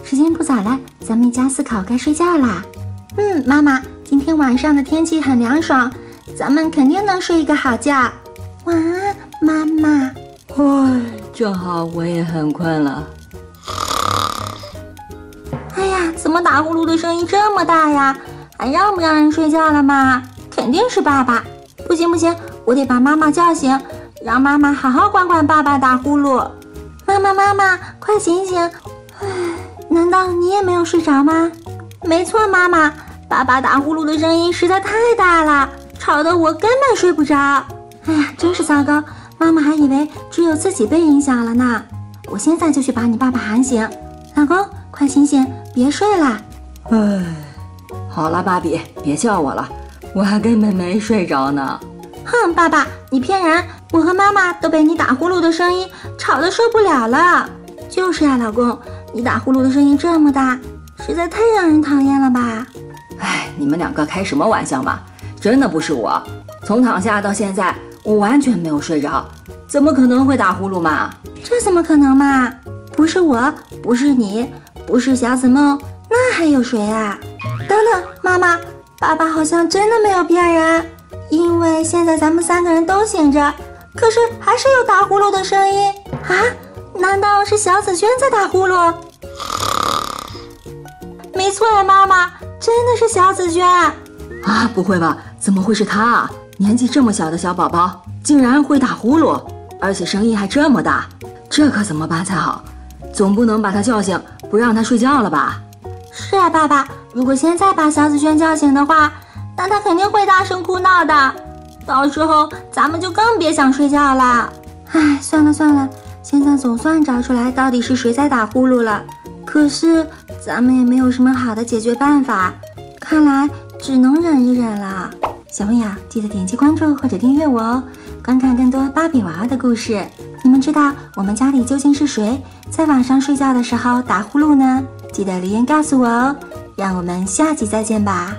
时间不早了，咱们一家4口该睡觉啦。妈妈，今天晚上的天气很凉爽，咱们肯定能睡一个好觉。晚安，妈妈。正好我也很困了。哎呀，怎么打呼噜的声音这么大呀？还让不让人睡觉了嘛？肯定是爸爸。不行，我得把妈妈叫醒，让妈妈好好管管爸爸打呼噜。妈妈，快醒醒！难道你也没有睡着吗？没错，妈妈，爸爸打呼噜的声音实在太大了，吵得我根本睡不着。哎呀，真是糟糕，妈妈还以为只有自己被影响了呢。我现在就去把你爸爸喊醒。老公，快醒醒，别睡了。好了，芭比，别叫我了，我还根本没睡着呢。哼，爸爸，你骗人！我和妈妈都被你打呼噜的声音吵得受不了了。就是啊，老公，你打呼噜的声音这么大，实在太让人讨厌了吧？你们2个开什么玩笑嘛？真的不是我，从躺下到现在，我完全没有睡着，怎么可能会打呼噜嘛？这怎么可能嘛？不是我，不是你，不是小紫梦，那还有谁啊？等等，妈妈，爸爸好像真的没有骗人，因为现在咱们3个人都醒着，可是还是有打呼噜的声音啊？难道是小紫萱在打呼噜？没错呀，妈妈，真的是小紫萱。不会吧？怎么会是她啊？年纪这么小的小宝宝竟然会打呼噜，而且声音还这么大，这可怎么办才好？总不能把她叫醒，不让她睡觉了吧？是啊，爸爸，如果现在把小紫萱叫醒的话，那她肯定会大声哭闹的，到时候咱们就更别想睡觉了。算了，现在总算找出来到底是谁在打呼噜了，可是咱们也没有什么好的解决办法，看来只能忍一忍了。小朋友记得点击关注或者订阅我哦，观看更多芭比娃娃的故事。你们知道我们家里究竟是谁在晚上睡觉的时候打呼噜呢？记得留言告诉我哦，让我们下集再见吧。